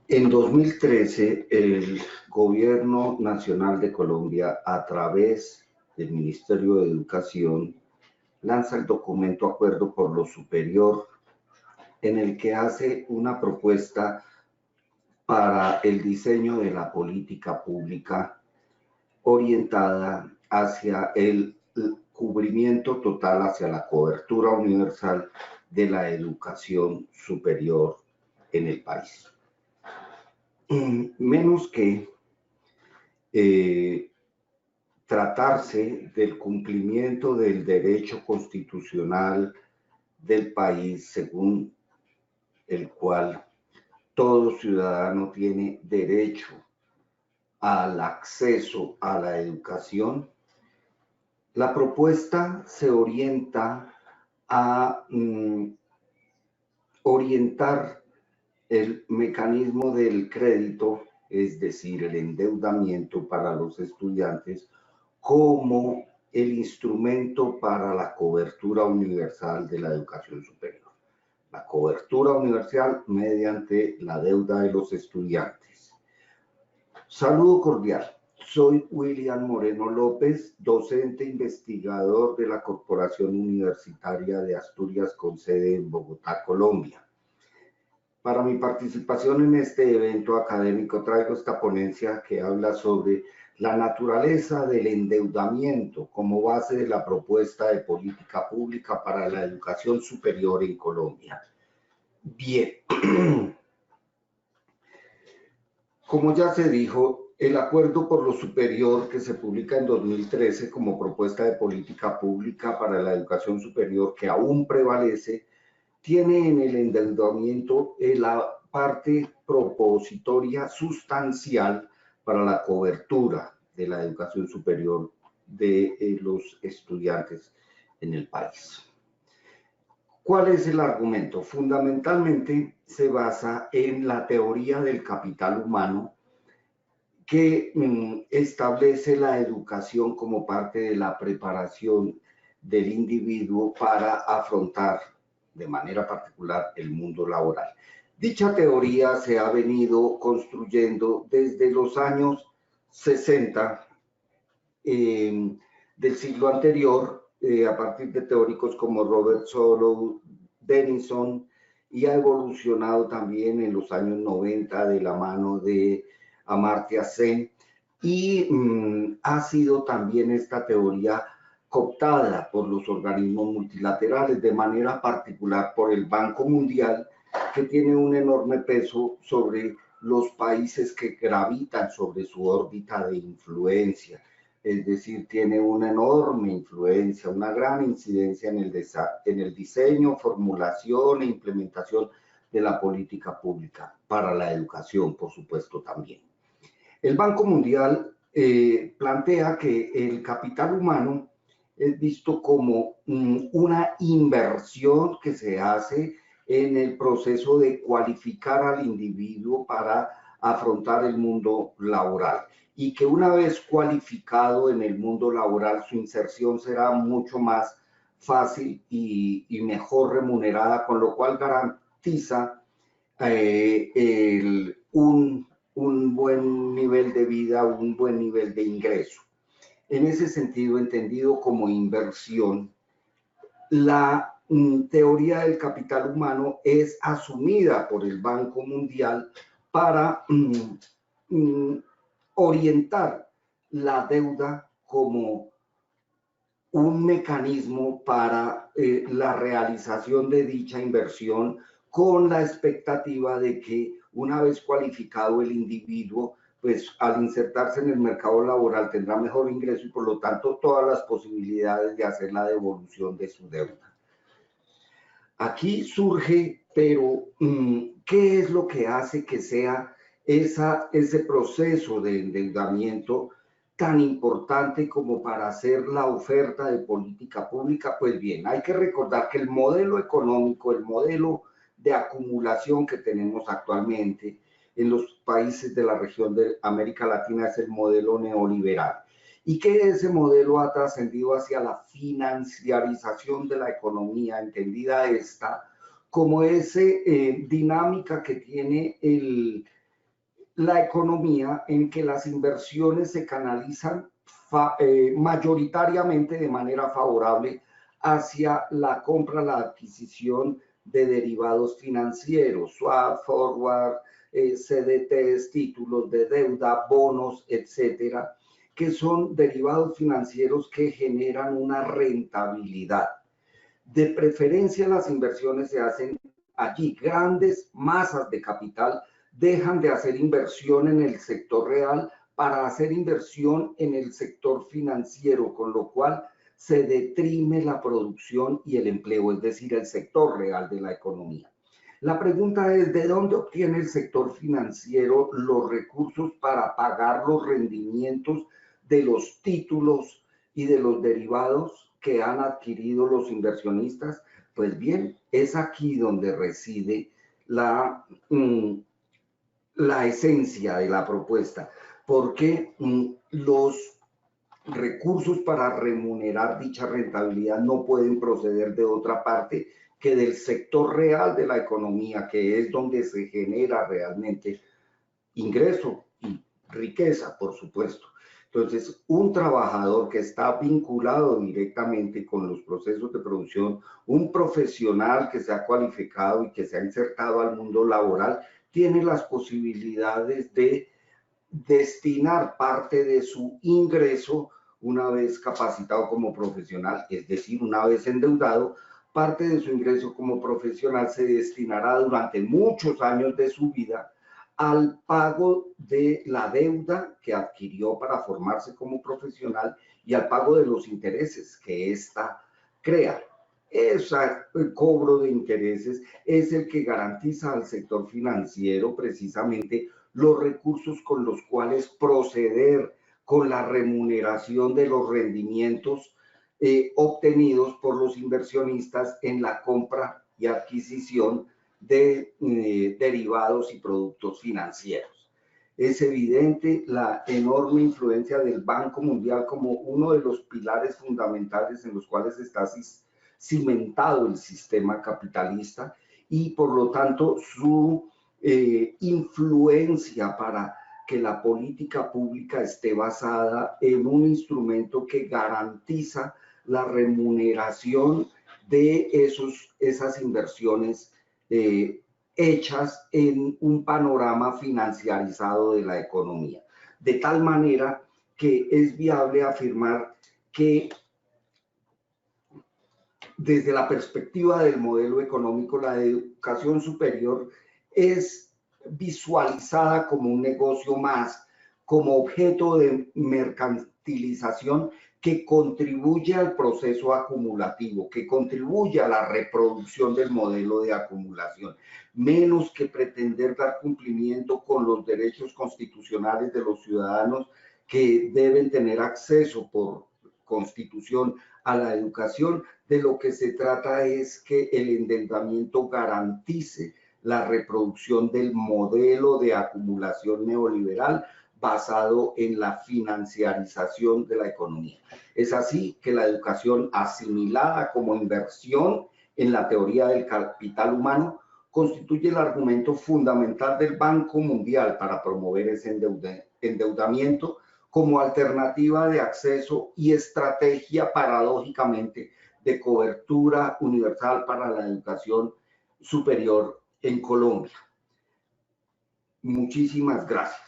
En 2013, el Gobierno Nacional de Colombia, a través del Ministerio de Educación, lanza el documento Acuerdo por lo Superior, en el que hace una propuesta para el diseño de la política pública orientada hacia el cubrimiento total, hacia la cobertura universal de la educación superior en el país. Menos que eh, tratarse del cumplimiento del derecho constitucional del país, según el cual todo ciudadano tiene derecho al acceso a la educación, la propuesta se orienta a orientar el mecanismo del crédito, es decir, el endeudamiento para los estudiantes, como el instrumento para la cobertura universal de la educación superior. La cobertura universal mediante la deuda de los estudiantes. Saludo cordial. Soy William Moreno López, docente investigador de la Corporación Universitaria de Asturias con sede en Bogotá, Colombia. Para mi participación en este evento académico traigo esta ponencia que habla sobre la naturaleza del endeudamiento como base de la propuesta de política pública para la educación superior en Colombia. Bien, como ya se dijo, el Acuerdo por lo Superior que se publica en 2013 como propuesta de política pública para la educación superior que aún prevalece, tiene en el endeudamiento la parte propositoria sustancial para la cobertura de la educación superior de los estudiantes en el país. ¿Cuál es el argumento? Fundamentalmente se basa en la teoría del capital humano que establece la educación como parte de la preparación del individuo para afrontar de manera particular el mundo laboral. Dicha teoría se ha venido construyendo desde los años 60 del siglo anterior, a partir de teóricos como Robert Solow, Denison, y ha evolucionado también en los años 90 de la mano de Amartya Sen, y ha sido también esta teoría cooptada por los organismos multilaterales, de manera particular por el Banco Mundial, que tiene un enorme peso sobre los países que gravitan sobre su órbita de influencia. Es decir, tiene una enorme influencia, una gran incidencia en el diseño, formulación e implementación de la política pública para la educación, por supuesto, también. El Banco Mundial plantea que el capital humano es visto como una inversión que se hace en el proceso de cualificar al individuo para afrontar el mundo laboral, y que una vez cualificado en el mundo laboral su inserción será mucho más fácil y mejor remunerada, con lo cual garantiza un buen nivel de vida, un buen nivel de ingreso. En ese sentido, entendido como inversión, la teoría del capital humano es asumida por el Banco Mundial para orientar la deuda como un mecanismo para la realización de dicha inversión, con la expectativa de que una vez cualificado el individuo, pues al insertarse en el mercado laboral tendrá mejor ingreso y por lo tanto todas las posibilidades de hacer la devolución de su deuda. Aquí surge, pero ¿qué es lo que hace que sea ese proceso de endeudamiento tan importante como para hacer la oferta de política pública? Pues bien, hay que recordar que el modelo económico, el modelo de acumulación que tenemos actualmente en los países de la región de América Latina es el modelo neoliberal, y que ese modelo ha trascendido hacia la financiarización de la economía, entendida esta como esa dinámica que tiene la economía en que las inversiones se canalizan mayoritariamente de manera favorable hacia la compra, la adquisición de derivados financieros, swap, forward, CDTs, títulos de deuda, bonos, etcétera, que son derivados financieros que generan una rentabilidad. De preferencia, las inversiones se hacen allí. Grandes masas de capital dejan de hacer inversión en el sector real para hacer inversión en el sector financiero, con lo cual se deprime la producción y el empleo, es decir, el sector real de la economía. La pregunta es, ¿de dónde obtiene el sector financiero los recursos para pagar los rendimientos de los títulos y de los derivados que han adquirido los inversionistas? Pues bien, es aquí donde reside la esencia de la propuesta, porque los recursos para remunerar dicha rentabilidad no pueden proceder de otra parte que del sector real de la economía, que es donde se genera realmente ingreso y riqueza, por supuesto. Entonces, un trabajador que está vinculado directamente con los procesos de producción, un profesional que se ha cualificado y que se ha insertado al mundo laboral, tiene las posibilidades de destinar parte de su ingreso una vez capacitado como profesional, es decir, una vez endeudado, parte de su ingreso como profesional se destinará durante muchos años de su vida al pago de la deuda que adquirió para formarse como profesional y al pago de los intereses que ésta crea. Ese cobro de intereses es el que garantiza al sector financiero precisamente los recursos con los cuales proceder con la remuneración de los rendimientos obtenidos por los inversionistas en la compra y adquisición de derivados y productos financieros. Es evidente la enorme influencia del Banco Mundial como uno de los pilares fundamentales en los cuales está cimentado el sistema capitalista y por lo tanto su influencia para que la política pública esté basada en un instrumento que garantiza la remuneración de esas inversiones hechas en un panorama financiarizado de la economía. De tal manera que es viable afirmar que desde la perspectiva del modelo económico, la educación superior es visualizada como un negocio más, como objeto de mercantilización que contribuye al proceso acumulativo, que contribuye a la reproducción del modelo de acumulación, menos que pretender dar cumplimiento con los derechos constitucionales de los ciudadanos que deben tener acceso por Constitución a la educación. De lo que se trata es que el endeudamiento garantice la reproducción del modelo de acumulación neoliberal basado en la financiarización de la economía. Es así que la educación asimilada como inversión en la teoría del capital humano constituye el argumento fundamental del Banco Mundial para promover ese endeudamiento como alternativa de acceso y estrategia paradójicamente de cobertura universal para la educación superior en Colombia. Muchísimas gracias.